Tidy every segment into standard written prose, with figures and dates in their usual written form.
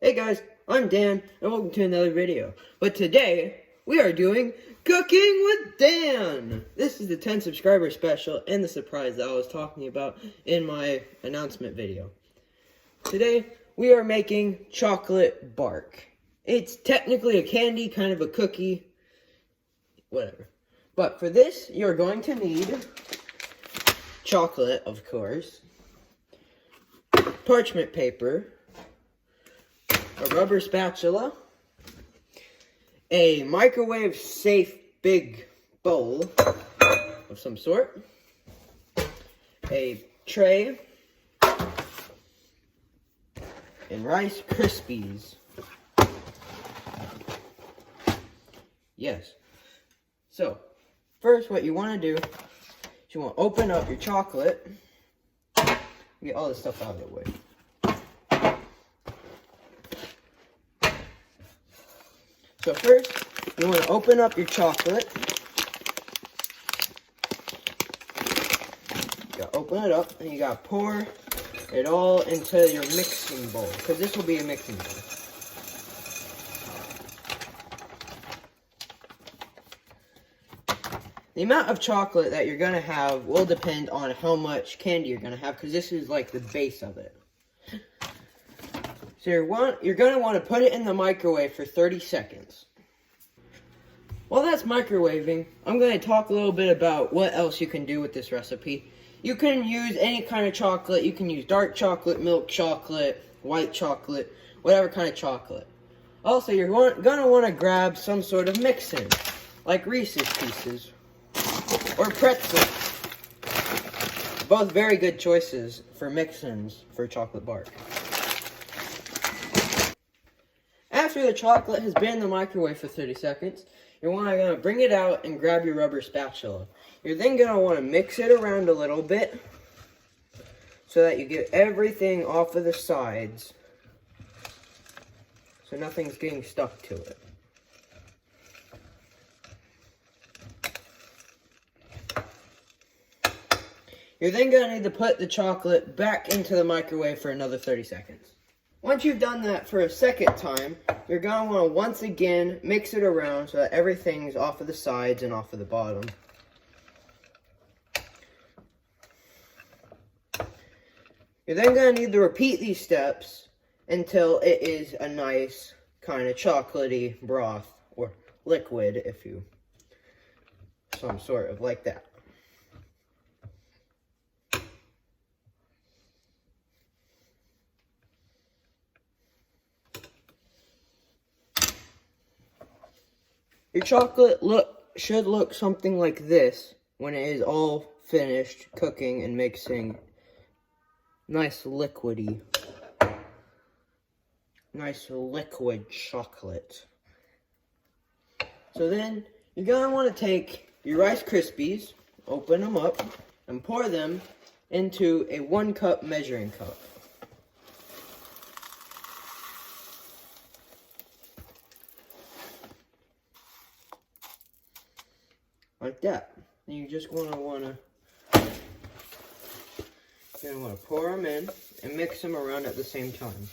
Hey guys, I'm Dan, and welcome to another video. But today, we are doing Cooking with Dan! This is the 10 subscriber special and the surprise that I was talking about in my announcement video. Today, we are making chocolate bark. It's technically a candy, kind of a cookie, whatever. But for this, you're going to need chocolate, of course, parchment paper, a rubber spatula, a microwave safe big bowl of some sort, a tray, and Rice Krispies. Yes. So, first what you want to do is you want to open up your chocolate, get all this stuff out of the way. So first, you want to open up your chocolate. You gotta open it up, and you gotta pour it all into your mixing bowl, because this will be a mixing bowl. The amount of chocolate that you're gonna have will depend on how much candy you're gonna have, because this is like the base of it. So you're going to want to put it in the microwave for 30 seconds. While that's microwaving, I'm going to talk a little bit about what else you can do with this recipe. You can use any kind of chocolate. You can use dark chocolate, milk chocolate, white chocolate, whatever kind of chocolate. Also, you're going to want to grab some sort of mix-in, like Reese's Pieces or pretzels. Both very good choices for mix-ins for chocolate bark. After the chocolate has been in the microwave for 30 seconds, you're going to bring it out and grab your rubber spatula. You're then going to want to mix it around a little bit so that you get everything off of the sides so nothing's getting stuck to it. You're then going to need to put the chocolate back into the microwave for another 30 seconds. Once you've done that for a second time, you're going to want to once again mix it around so that everything's off of the sides and off of the bottom. You're then going to need to repeat these steps until it is a nice kind of chocolatey broth, or liquid if you, some sort of like that. Your chocolate should look something like this when it is all finished cooking and mixing. Nice liquidy. Nice liquid chocolate. So then, you're going to want to take your Rice Krispies, open them up, and pour them into a 1 cup measuring cup. Like that. And you're just going to want to pour them in and mix them around at the same time.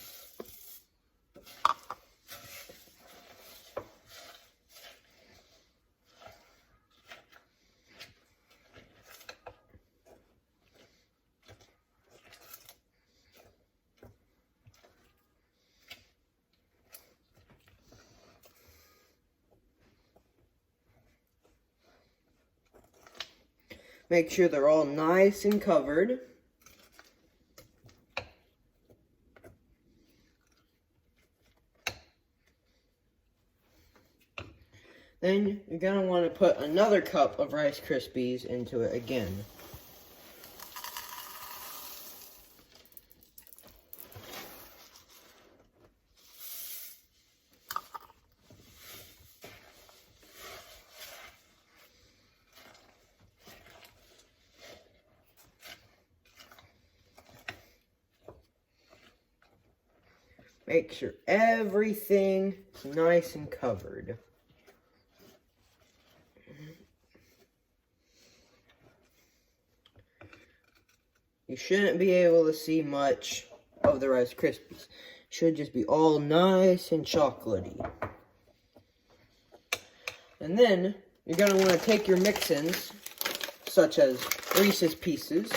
Make sure they're all nice and covered. Then you're going to want to put another cup of Rice Krispies into it again. Make sure everything is nice and covered. You shouldn't be able to see much of the Rice Krispies. Should just be all nice and chocolatey. And then you're going to want to take your mix-ins, such as Reese's Pieces,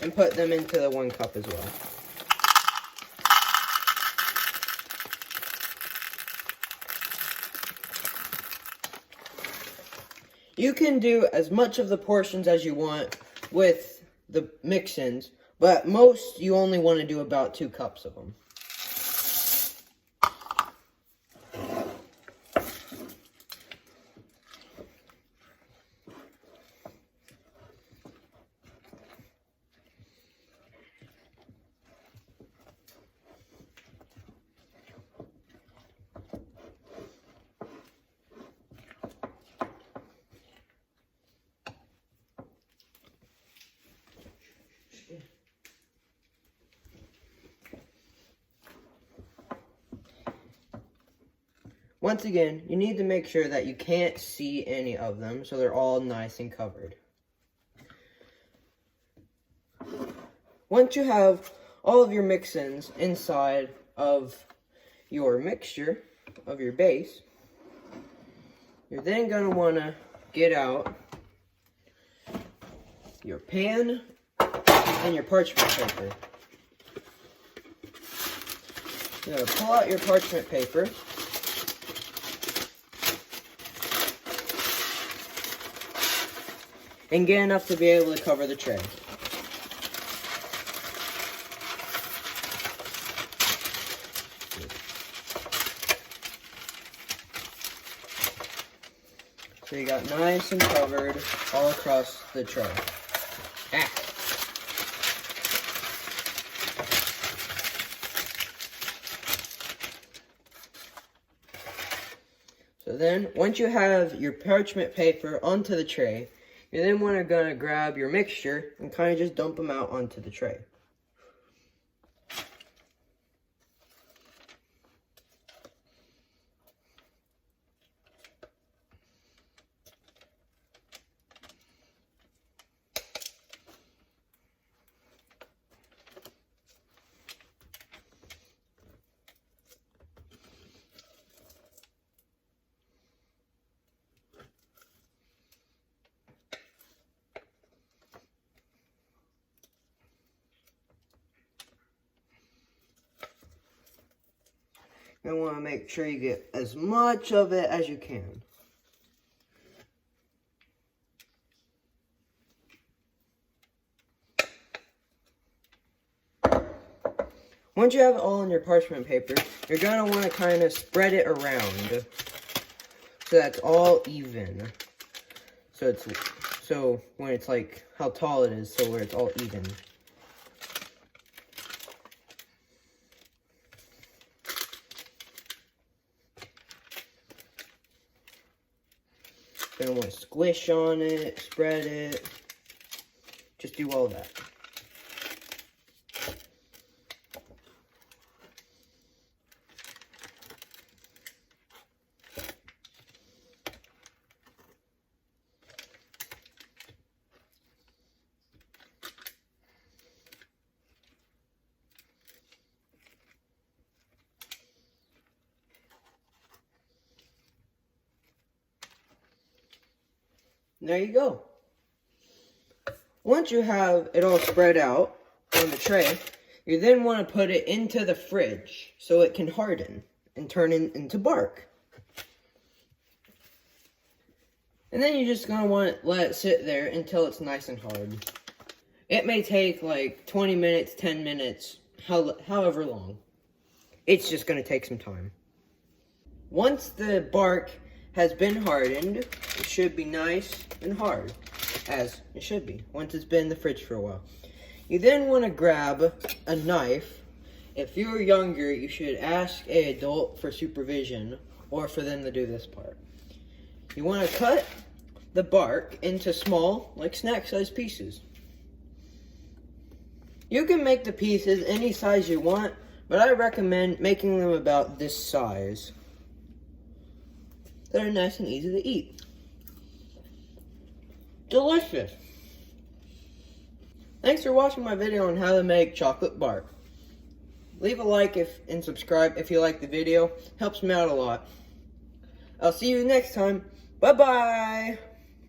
and put them into the 1 cup as well. You can do as much of the portions as you want with the mix-ins, but most you only want to do about 2 cups of them. Once again, you need to make sure that you can't see any of them, so they're all nice and covered. Once you have all of your mix-ins inside of your mixture, of your base, you're then going to want to get out your pan and your parchment paper. You're going to pull out your parchment paper. And get enough to be able to cover the tray. So you got nice and covered all across the tray. So then, once you have your parchment paper onto the tray, you then want to grab your mixture and kind of just dump them out onto the tray. You want to make sure you get as much of it as you can. Once you have it all on your parchment paper, you're going to want to kind of spread it around so that's all even. So when it's like how tall it is, so where it's all even. You're going to want to squish on it, spread it, just do all that. There you go. Once you have it all spread out on the tray, you then want to put it into the fridge so it can harden and turn into bark. And then you're just going to want to let it sit there until it's nice and hard. It may take like 20 minutes, 10 minutes, however long. It's just going to take some time. Once the bark has been hardened, it should be nice and hard, as it should be, once it's been in the fridge for a while. You then want to grab a knife. If you're younger, you should ask an adult for supervision, or for them to do this part. You want to cut the bark into small, like snack-sized pieces. You can make the pieces any size you want, but I recommend making them about this size. They're nice and easy to eat. Delicious. Thanks for watching my video on how to make chocolate bark. Leave a like and subscribe if you like the video. Helps me out a lot. I'll see you next time. Bye-bye.